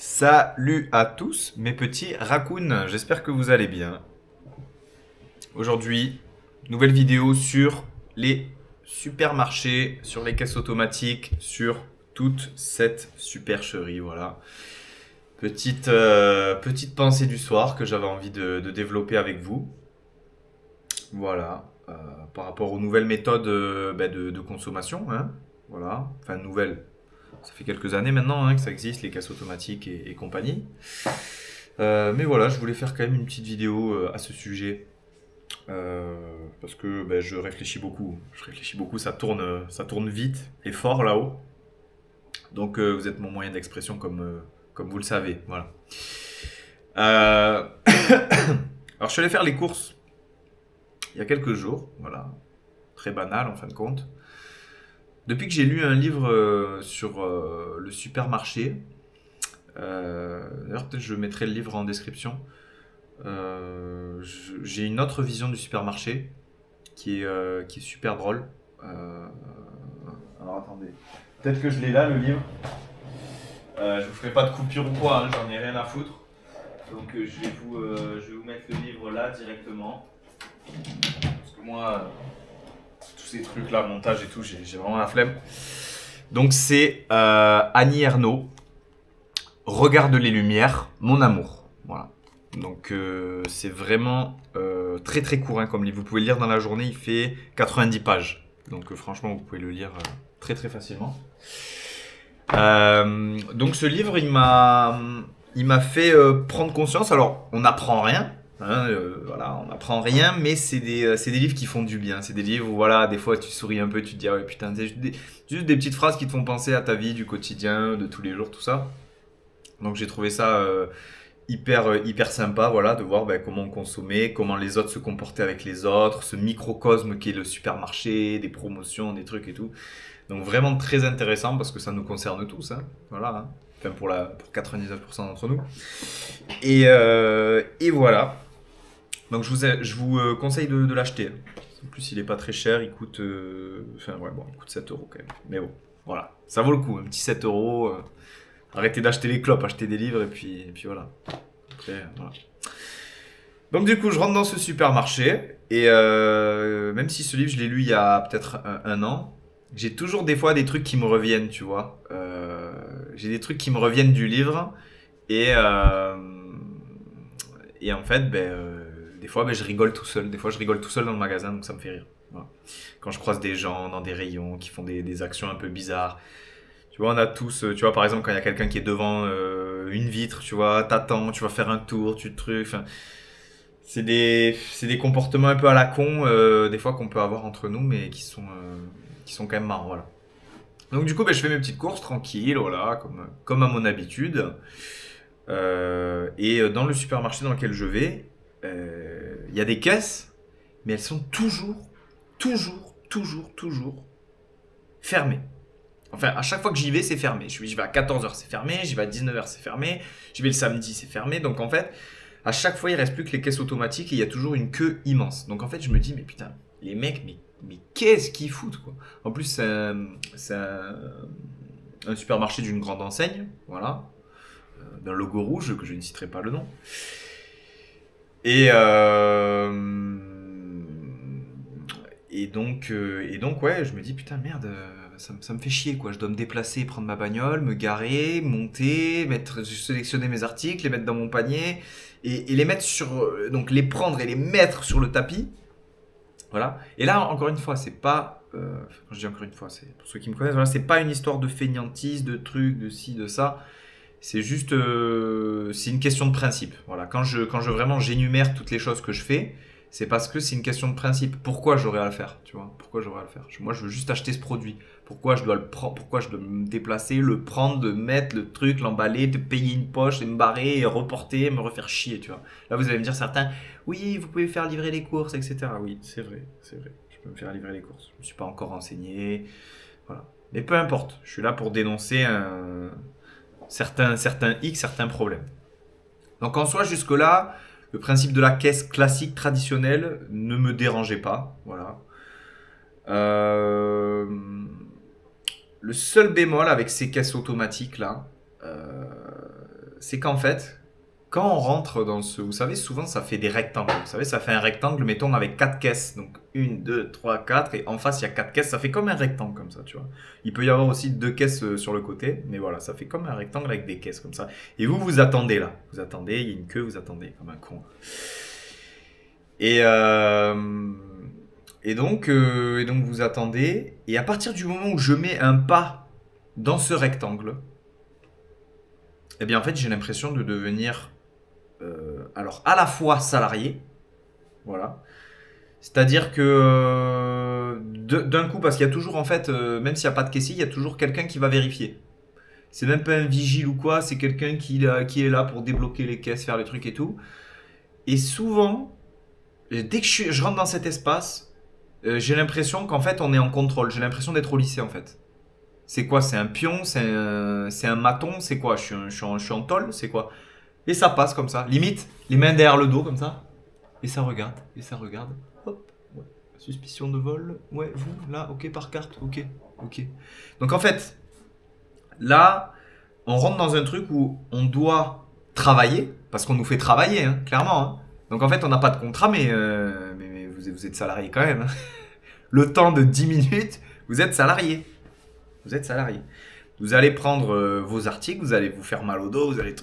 Salut à tous mes petits raccoons, j'espère que vous allez bien. Aujourd'hui, nouvelle vidéo sur les supermarchés, sur les caisses automatiques, sur toute cette supercherie, voilà. Petite pensée du soir que j'avais envie de développer avec vous. Voilà, par rapport aux nouvelles méthodes de consommation, hein. Voilà, enfin nouvelles, ça fait quelques années maintenant hein, que ça existe, les caisses automatiques et compagnie. Mais voilà, je voulais faire quand même une petite vidéo à ce sujet. Parce que je réfléchis beaucoup. Je réfléchis beaucoup, ça tourne vite et fort là-haut. Donc vous êtes mon moyen d'expression comme vous le savez. Voilà. Euh, Alors je suis allé faire les courses il y a quelques jours. Voilà. Très banal en fin de compte. Depuis que j'ai lu un livre sur le supermarché, d'ailleurs peut-être je mettrai le livre en description. J'ai une autre vision du supermarché qui est super drôle. Euh, alors attendez, peut-être que je l'ai là le livre. Je vous ferai pas de coupure ou quoi, hein, j'en ai rien à foutre. Donc je vais vous mettre le livre là directement. Parce que moi, tous ces trucs là, montage et tout, j'ai vraiment la flemme. Donc c'est Annie Ernaux, Regarde les lumières, mon amour. Voilà. Donc c'est vraiment très très court hein, comme livre. Vous pouvez le lire dans la journée, il fait 90 pages. Donc franchement, vous pouvez le lire très très facilement. Donc ce livre, il m'a fait prendre conscience. Alors, on n'apprend rien. Hein, voilà, on n'apprend rien, mais c'est des livres qui font du bien. C'est des livres où, voilà, des fois, tu souris un peu, tu te dis, ah ouais, putain, c'est juste des petites phrases qui te font penser à ta vie, du quotidien, de tous les jours, tout ça. Donc, j'ai trouvé ça hyper sympa, voilà, de voir comment consommer, comment les autres se comportaient avec les autres, ce microcosme qui est le supermarché, des promotions, des trucs et tout. Donc vraiment très intéressant parce que ça nous concerne tous, hein. Voilà, hein. Enfin pour 99% d'entre nous. Et voilà. Donc je vous conseille de l'acheter. En plus il est pas très cher, il coûte, enfin ouais bon, il coûte 7 euros quand même. Mais bon, voilà, ça vaut le coup, un petit 7 euros. Arrêtez d'acheter les clopes, achetez des livres et puis voilà. Après, voilà. Donc du coup, je rentre dans ce supermarché et même si ce livre, je l'ai lu il y a peut-être un an, j'ai toujours des fois des trucs qui me reviennent, tu vois. J'ai des trucs qui me reviennent du livre et, euh, et en fait, des fois, je rigole tout seul. Des fois, je rigole tout seul dans le magasin, donc ça me fait rire. Voilà. Quand je croise des gens dans des rayons qui font des actions un peu bizarres. Tu vois, on a tous, tu vois, par exemple, quand il y a quelqu'un qui est devant une vitre, tu vois, t'attends, tu vas faire un tour, tu trucs, enfin, c'est des comportements un peu à la con, des fois qu'on peut avoir entre nous, mais qui sont quand même marrants, voilà. Donc du coup, je fais mes petites courses tranquilles, voilà, comme à mon habitude. Et dans le supermarché dans lequel je vais, il y a des caisses, mais elles sont toujours fermées. Enfin, à chaque fois que j'y vais, c'est fermé. J'y vais à 14h, c'est fermé. J'y vais à 19h, c'est fermé. J'y vais le samedi, c'est fermé. Donc en fait, à chaque fois, il reste plus que les caisses automatiques et il y a toujours une queue immense. Donc en fait, je me dis, mais putain, les mecs, mais qu'est-ce qu'ils foutent quoi. En plus, c'est un supermarché d'une grande enseigne, voilà, d'un logo rouge que je ne citerai pas le nom. Et et donc ouais, je me dis putain merde, ça me fait chier quoi. Je dois me déplacer, prendre ma bagnole, me garer, monter, sélectionner mes articles, les mettre dans mon panier et les mettre donc les prendre et les mettre sur le tapis. Voilà. Et là encore une fois, c'est pas quand je dis encore une fois, c'est pour ceux qui me connaissent, voilà, c'est pas une histoire de fainéantise, de trucs, de ci, de ça. C'est juste, c'est une question de principe. Voilà, quand je vraiment j'énumère toutes les choses que je fais, c'est parce que c'est une question de principe. Pourquoi j'aurais à le faire, tu vois? Pourquoi j'aurais à le faire? Moi, je veux juste acheter ce produit. Pourquoi je dois le prendre? Pourquoi je dois me déplacer, le prendre, de mettre le truc, l'emballer, de payer une poche, et me barrer, et reporter, me refaire chier, tu vois? Là, vous allez me dire certains, oui, vous pouvez faire livrer les courses, etc. Oui, c'est vrai, c'est vrai. Je peux me faire livrer les courses. Je ne me suis pas encore renseigné, voilà. Mais peu importe. Je suis là pour dénoncer certains X, certains problèmes. Donc en soi, jusque-là, le principe de la caisse classique, traditionnelle, ne me dérangeait pas. Voilà. Euh, le seul bémol avec ces caisses automatiques là, c'est qu'en fait, quand on rentre dans ce... Vous savez, souvent, ça fait des rectangles. Vous savez, ça fait un rectangle, mettons, avec 4 caisses. Donc, 1, 2, 3, 4. Et en face, il y a 4 caisses. Ça fait comme un rectangle, comme ça, tu vois. Il peut y avoir aussi 2 caisses sur le côté. Mais voilà, ça fait comme un rectangle avec des caisses, comme ça. Et vous, vous attendez, là. Vous attendez, il y a une queue, vous attendez, comme un con. Et, et donc, vous attendez. Et à partir du moment où je mets un pas dans ce rectangle, eh bien, en fait, j'ai l'impression de devenir... alors, à la fois salarié, voilà. C'est-à-dire que d'un coup, parce qu'il y a toujours, en fait, même s'il n'y a pas de caissier, il y a toujours quelqu'un qui va vérifier. C'est même pas un vigile ou quoi, c'est quelqu'un qui est là pour débloquer les caisses, faire les trucs et tout. Et souvent, dès que je rentre dans cet espace, j'ai l'impression qu'en fait, on est en contrôle. J'ai l'impression d'être au lycée, en fait. C'est quoi? C'est un pion? C'est un maton? C'est quoi? Je suis en tôle? C'est quoi? Et ça passe comme ça. Limite, les mains derrière le dos, comme ça. Et ça regarde. Et ça regarde. Hop. Ouais. Suspicion de vol. Ouais, vous, là, ok, par carte. Ok. Ok. Donc en fait, là, on rentre dans un truc où on doit travailler. Parce qu'on nous fait travailler, hein, clairement. Hein. Donc en fait, on n'a pas de contrat, mais vous êtes salarié quand même. Hein. Le temps de 10 minutes, vous êtes salarié. Vous êtes salarié. Vous allez prendre vos articles, vous allez vous faire mal au dos, vous allez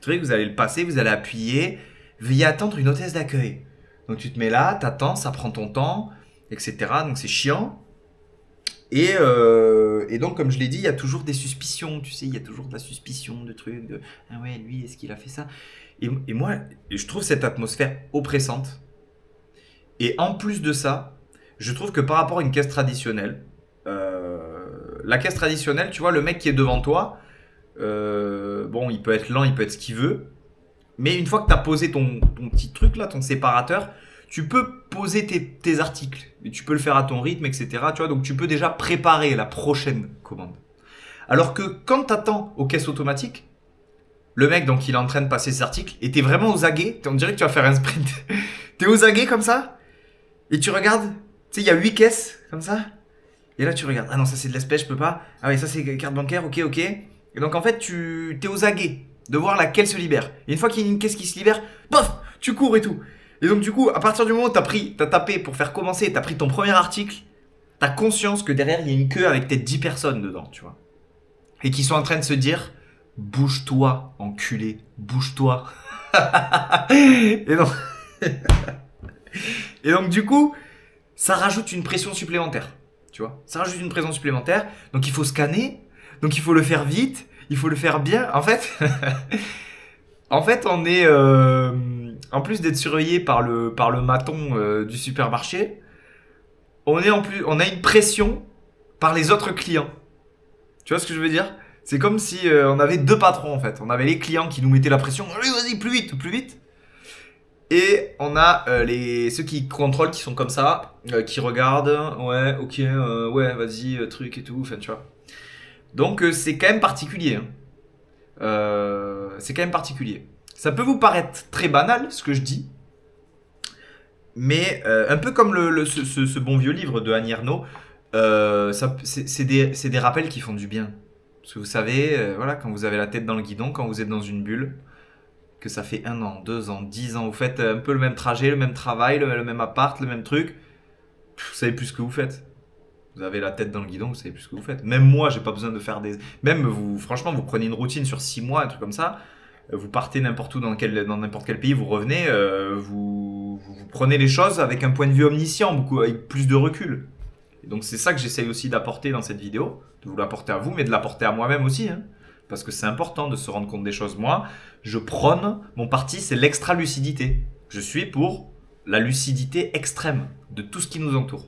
vous allez le passer, vous allez appuyer. Veuillez attendre une hôtesse d'accueil. Donc tu te mets là, t'attends, ça prend ton temps, etc. Donc c'est chiant. Et donc, comme je l'ai dit, il y a toujours des suspicions, tu sais, il y a toujours de la suspicion de trucs, de ah ouais, lui, est-ce qu'il a fait ça? Et moi, je trouve cette atmosphère oppressante. Et en plus de ça, je trouve que par rapport à une caisse traditionnelle, la caisse traditionnelle, tu vois, le mec qui est devant toi, bon, il peut être lent, il peut être ce qu'il veut, mais une fois que tu as posé ton petit truc là, ton séparateur, tu peux poser tes articles. Et tu peux le faire à ton rythme, etc. Tu vois, donc tu peux déjà préparer la prochaine commande. Alors que quand tu attends aux caisses automatiques, le mec, donc, il est en train de passer ses articles, et t'es vraiment aux aguets, on dirait que tu vas faire un sprint. T'es aux aguets comme ça, et tu regardes, tu sais, il y a 8 caisses, comme ça, et là tu regardes, ah non, ça c'est de l'espèce, je peux pas, ah oui, ça c'est carte bancaire, ok, ok. Et donc en fait, t'es aux aguets de voir laquelle se libère. Et une fois qu'il y a une caisse qui se libère, pof, tu cours et tout. Et donc du coup, à partir du moment où t'as tapé pour faire commencer, t'as pris ton premier article, t'as conscience que derrière il y a une queue avec peut-être 10 personnes dedans, tu vois. Et qui sont en train de se dire, bouge-toi, enculé, bouge-toi. et, donc... et donc du coup, ça rajoute une pression supplémentaire, tu vois. Ça rajoute une pression supplémentaire, donc il faut scanner, donc il faut le faire vite, il faut le faire bien. En fait, on est... en plus d'être surveillé par le maton du supermarché, on a une pression par les autres clients. Tu vois ce que je veux dire? C'est comme si on avait deux patrons en fait. On avait les clients qui nous mettaient la pression. Allez, vas-y, plus vite, plus vite. Et on a ceux qui contrôlent, qui sont comme ça, qui regardent. Ouais, ok, ouais, vas-y, truc et tout. Enfin, tu vois. Donc c'est quand même particulier. Hein. C'est quand même particulier. Ça peut vous paraître très banal ce que je dis. Mais un peu comme ce bon vieux livre de Annie Ernaux, c'est des rappels qui font du bien. Parce que vous savez, voilà, quand vous avez la tête dans le guidon, quand vous êtes dans une bulle, que ça fait 1 an, 2 ans, 10 ans, vous faites un peu le même trajet, le même travail, le même appart, le même truc, vous savez plus ce que vous faites. Vous avez la tête dans le guidon, vous savez plus ce que vous faites. Même moi, j'ai pas besoin de faire des... Même vous, franchement, vous prenez une routine sur 6 mois, un truc comme ça, vous partez n'importe où dans n'importe quel pays, vous revenez, vous prenez les choses avec un point de vue omniscient, beaucoup, avec plus de recul. Et donc c'est ça que j'essaye aussi d'apporter dans cette vidéo, de vous l'apporter à vous, mais de l'apporter à moi-même aussi, hein, parce que c'est important de se rendre compte des choses. Moi, je prône, mon parti, c'est l'extra-lucidité. Je suis pour la lucidité extrême de tout ce qui nous entoure.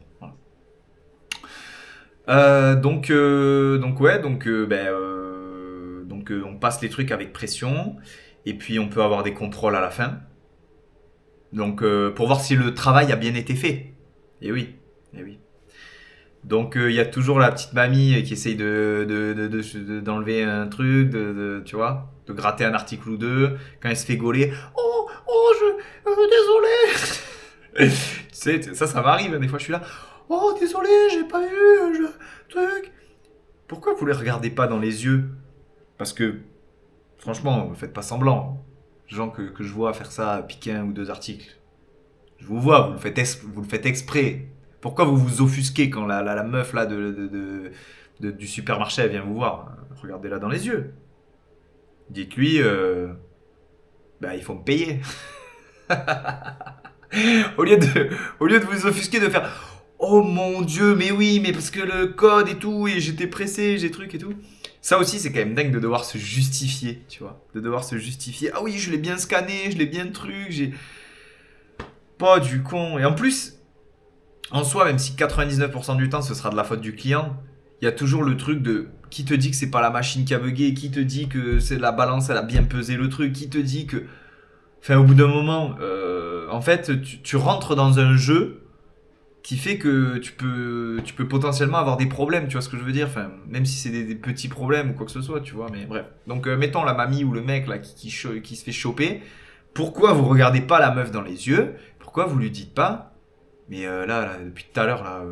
Voilà. Donc on passe les trucs avec pression, et puis on peut avoir des contrôles à la fin. Donc pour voir si le travail a bien été fait. Et oui, et oui. Donc il y a toujours la petite mamie qui essaye d'enlever un truc, tu vois, de gratter un article ou deux, quand elle se fait gauler. Désolé. Tu sais, ça m'arrive, des fois je suis là. Oh, désolé, j'ai pas vu, truc. Pourquoi vous les regardez pas dans les yeux? Parce que Franchement, faites pas semblant. Les gens que je vois faire ça, piquer un ou deux articles. Je vous vois, vous le faites exprès. Pourquoi vous vous offusquez quand la meuf là du supermarché elle vient vous voir? Regardez-la dans les yeux. Dites-lui, bah il faut me payer. Au lieu de vous offusquer, de faire oh mon dieu, mais oui, mais parce que le code et tout, et j'étais pressé, j'ai truc et tout. Ça aussi, c'est quand même dingue de devoir se justifier, tu vois. De devoir se justifier. Ah oui, je l'ai bien scanné, je l'ai bien truc, j'ai. Pas du con. Et en plus, en soi, même si 99% du temps ce sera de la faute du client, il y a toujours le truc de qui te dit que c'est pas la machine qui a bugué, qui te dit que c'est la balance, elle a bien pesé le truc, qui te dit que. Enfin, au bout d'un moment, en fait, tu rentres dans un jeu qui fait que tu peux potentiellement avoir des problèmes, tu vois ce que je veux dire? Enfin, même si c'est des petits problèmes ou quoi que ce soit, tu vois, mais bref. Donc, mettons la mamie ou le mec là qui se fait choper. Pourquoi vous regardez pas la meuf dans les yeux? Pourquoi vous lui dites pas? Mais là, depuis tout à l'heure, là,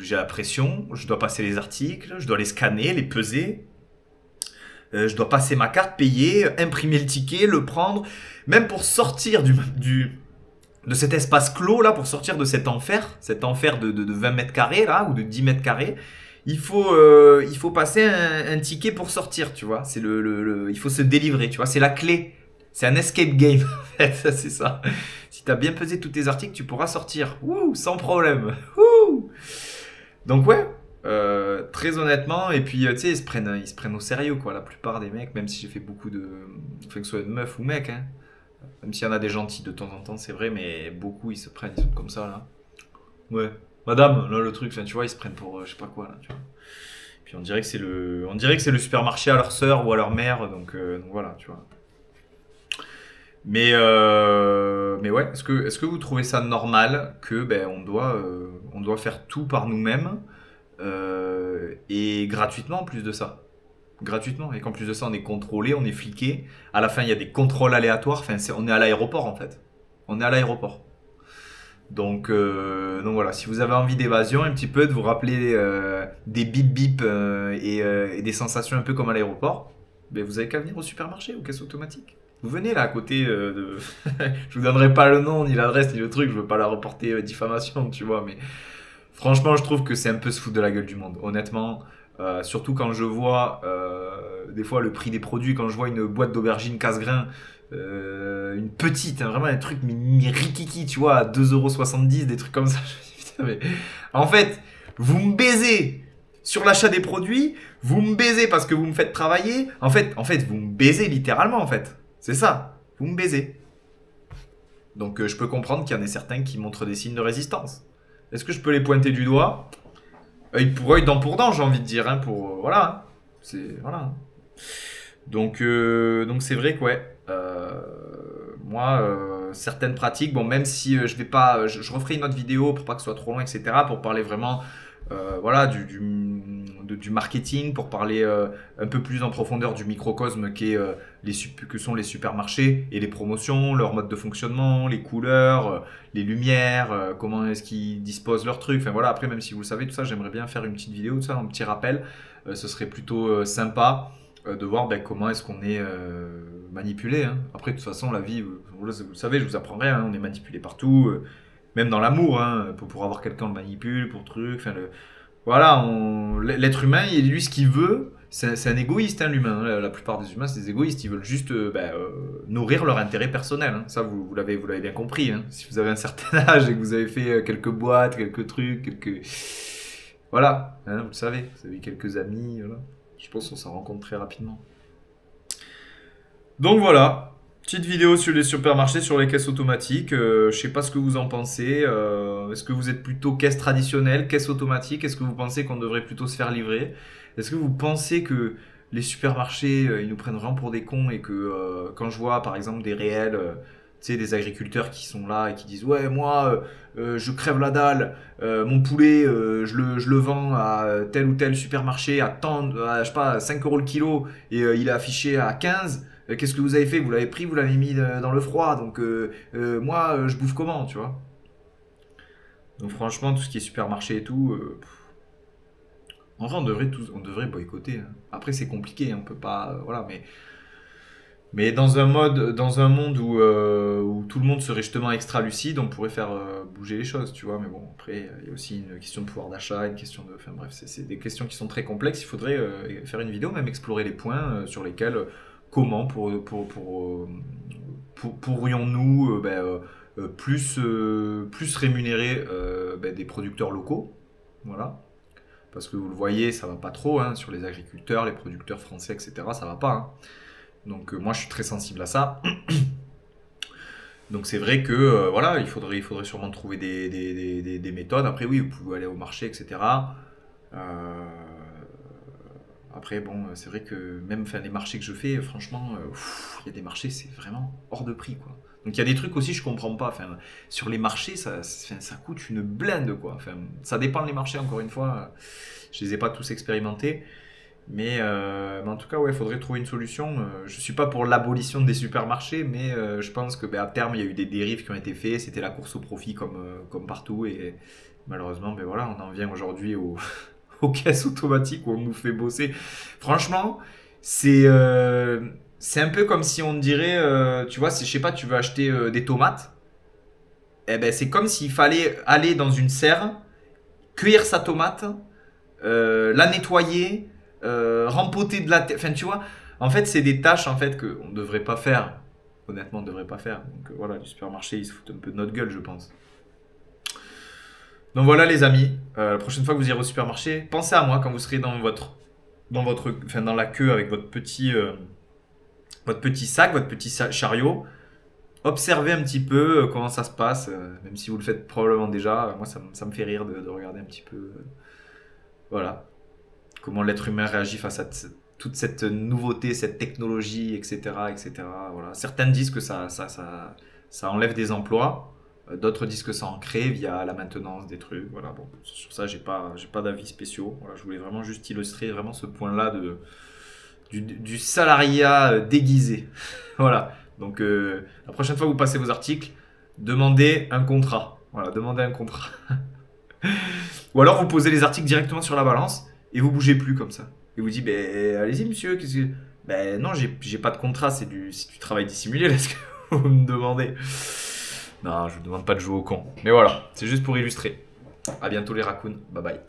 j'ai la pression, je dois passer les articles, je dois les scanner, les peser, je dois passer ma carte, payer, imprimer le ticket, le prendre, même pour sortir de cet espace clos là, pour sortir de cet enfer de 20 mètres carrés là, ou de 10 mètres carrés, il faut passer un ticket pour sortir, tu vois. C'est il faut se délivrer, tu vois. C'est la clé. C'est un escape game, en fait, c'est ça. Si tu as bien pesé tous tes articles, tu pourras sortir. Wouh, sans problème. Wouh. Donc ouais, très honnêtement, et puis tu sais, ils se prennent au sérieux, quoi. La plupart des mecs, même si j'ai fait beaucoup de... Enfin, que ce soit de meufs ou mecs, hein. Même s'il y en a des gentils de temps en temps, c'est vrai, mais beaucoup, ils se prennent, ils sont comme ça, là. Ouais. Madame, là, le truc, enfin, tu vois, ils se prennent pour je sais pas quoi, là, tu vois. Puis on dirait que c'est le supermarché à leur sœur ou à leur mère, donc voilà, tu vois. Mais ouais, est-ce que vous trouvez ça normal que ben, on doit faire tout par nous-mêmes et gratuitement en plus de ça? Gratuitement. Et qu'en plus de ça, on est contrôlé, on est fliqué. À la fin, il y a des contrôles aléatoires. Enfin, on est à l'aéroport en fait. On est à l'aéroport. Donc voilà, si vous avez envie d'évasion, un petit peu, de vous rappeler des bip bip et des sensations un peu comme à l'aéroport, ben vous avez qu'à venir au supermarché, aux caisses automatiques. Vous venez là à côté de. Je vous donnerai pas le nom, ni l'adresse, ni le truc, je veux pas la reporter diffamation, tu vois, mais franchement, je trouve que c'est un peu se foutre de la gueule du monde. Honnêtement, surtout quand je vois des fois le prix des produits, quand je vois une boîte d'aubergines casse-grain, une petite, hein, vraiment un truc mais rikiki, tu vois, à 2,70 €, des trucs comme ça. Je me dis, putain, mais en fait, vous me baisez sur l'achat des produits, vous me baisez parce que vous me faites travailler. En fait, vous me baisez littéralement, en fait. C'est ça, vous me baisez. Donc je peux comprendre qu'il y en ait certains qui montrent des signes de résistance. Est-ce que je peux les pointer du doigt? Œil pour œil, dent pour dent, j'ai envie de dire, hein, pour voilà, hein. C'est voilà. Donc c'est vrai que ouais, moi certaines pratiques, bon même si je vais pas, je referai une autre vidéo pour pas que ce soit trop long, etc. Pour parler vraiment, voilà, du marketing, pour parler un peu plus en profondeur du microcosme que sont les supermarchés et les promotions, leur mode de fonctionnement, les couleurs, les lumières, comment est-ce qu'ils disposent leurs trucs. Enfin voilà, après même si vous le savez tout ça, j'aimerais bien faire une petite vidéo, tout ça, un petit rappel. Ce serait plutôt sympa de voir ben, comment est-ce qu'on est manipulé, hein. Après, de toute façon, la vie, vous le savez, je vous apprends rien, hein, on est manipulé partout, même dans l'amour, hein, pour avoir quelqu'un, on le manipule, pour truc. Enfin, voilà, l'être humain, il lui ce qu'il veut. C'est un égoïste, hein, l'humain. Hein. La plupart des humains, c'est des égoïstes. Ils veulent juste nourrir leur intérêt personnel. Hein. Ça, vous l'avez bien compris. Hein. Si vous avez un certain âge et que vous avez fait quelques boîtes, quelques trucs, voilà, hein, vous le savez. Vous avez quelques amis, voilà. Je pense qu'on s'en rend compte très rapidement. Donc voilà, petite vidéo sur les supermarchés, sur les caisses automatiques. Je sais pas ce que vous en pensez. Est-ce que vous êtes plutôt caisse traditionnelle, caisse automatique? Est-ce que vous pensez qu'on devrait plutôt se faire livrer? Est-ce que vous pensez que les supermarchés, ils nous prennent vraiment pour des cons et que quand je vois par exemple des réels, tu sais, des agriculteurs qui sont là et qui disent ouais moi je crève la dalle, mon poulet je le vends à tel ou tel supermarché à tant, je sais pas 5 € le kilo et il est affiché à 15. Qu'est-ce que vous avez fait? Vous l'avez pris, vous l'avez mis dans le froid. Donc moi, je bouffe comment, tu vois? Donc franchement, tout ce qui est supermarché et tout, en vrai, on devrait boycotter. Hein. Après, c'est compliqué, on peut pas, voilà, mais Mais dans un monde où tout le monde serait justement extra lucide, on pourrait faire bouger les choses, tu vois. Mais bon, après, il y a aussi une question de pouvoir d'achat, une question de. Enfin bref, c'est des questions qui sont très complexes. Il faudrait faire une vidéo, même explorer les points sur lesquels, comment pourrions-nous plus rémunérer des producteurs locaux. Voilà. Parce que vous le voyez, ça va pas trop hein, sur les agriculteurs, les producteurs français, etc. Ça va pas. Hein. Donc moi, je suis très sensible à ça. Donc c'est vrai que voilà, il faudrait sûrement trouver des méthodes. Après, oui, vous pouvez aller au marché, etc. Euh, Après, bon, c'est vrai que même enfin, les marchés que je fais, franchement, il y a des marchés, c'est vraiment hors de prix, quoi. Donc il y a des trucs aussi, je comprends pas. Enfin, sur les marchés, ça coûte une blinde, quoi. Enfin, ça dépend des marchés, encore une fois. Je les ai pas tous expérimentés. Mais en tout cas, ouais, il faudrait trouver une solution. Je suis pas pour l'abolition des supermarchés, mais je pense que à terme, il y a eu des dérives qui ont été faites. C'était la course au profit comme partout. Et malheureusement, ben voilà, on en vient aujourd'hui aux caisses automatiques où on nous fait bosser. Franchement, c'est euh, c'est un peu comme si on dirait, tu vois, je sais pas, tu veux acheter des tomates. Eh ben, c'est comme s'il fallait aller dans une serre, cueillir sa tomate, la nettoyer, rempoter de la terre. Enfin, tu vois, en fait, c'est des tâches en fait qu'on ne devrait pas faire. Honnêtement, on ne devrait pas faire. Donc voilà, les supermarchés, ils se foutent un peu de notre gueule, je pense. Donc voilà, les amis. La prochaine fois que vous irez au supermarché, pensez à moi quand vous serez enfin, dans la queue avec votre petit sac, votre petit chariot. Observez un petit peu comment ça se passe, même si vous le faites probablement déjà. Moi, ça me fait rire de regarder un petit peu, voilà, comment l'être humain réagit face à toute cette nouveauté, cette technologie, etc., etc. Voilà. Certains disent que ça enlève des emplois, d'autres disent que ça en crée via la maintenance des trucs. Voilà, bon, sur ça, j'ai pas d'avis spéciaux. Voilà, je voulais vraiment juste illustrer vraiment ce point-là du salariat déguisé. Voilà. Donc, la prochaine fois que vous passez vos articles, demandez un contrat. Voilà, demandez un contrat. Ou alors vous posez les articles directement sur la balance et vous bougez plus comme ça. Et vous dites, ben allez-y monsieur, qu'est-ce que. Ben non, j'ai pas de contrat, c'est du travail dissimulé là ce que vous me demandez. Non, je vous demande pas de jouer au con. Mais voilà, c'est juste pour illustrer. À bientôt les raccoons, bye bye.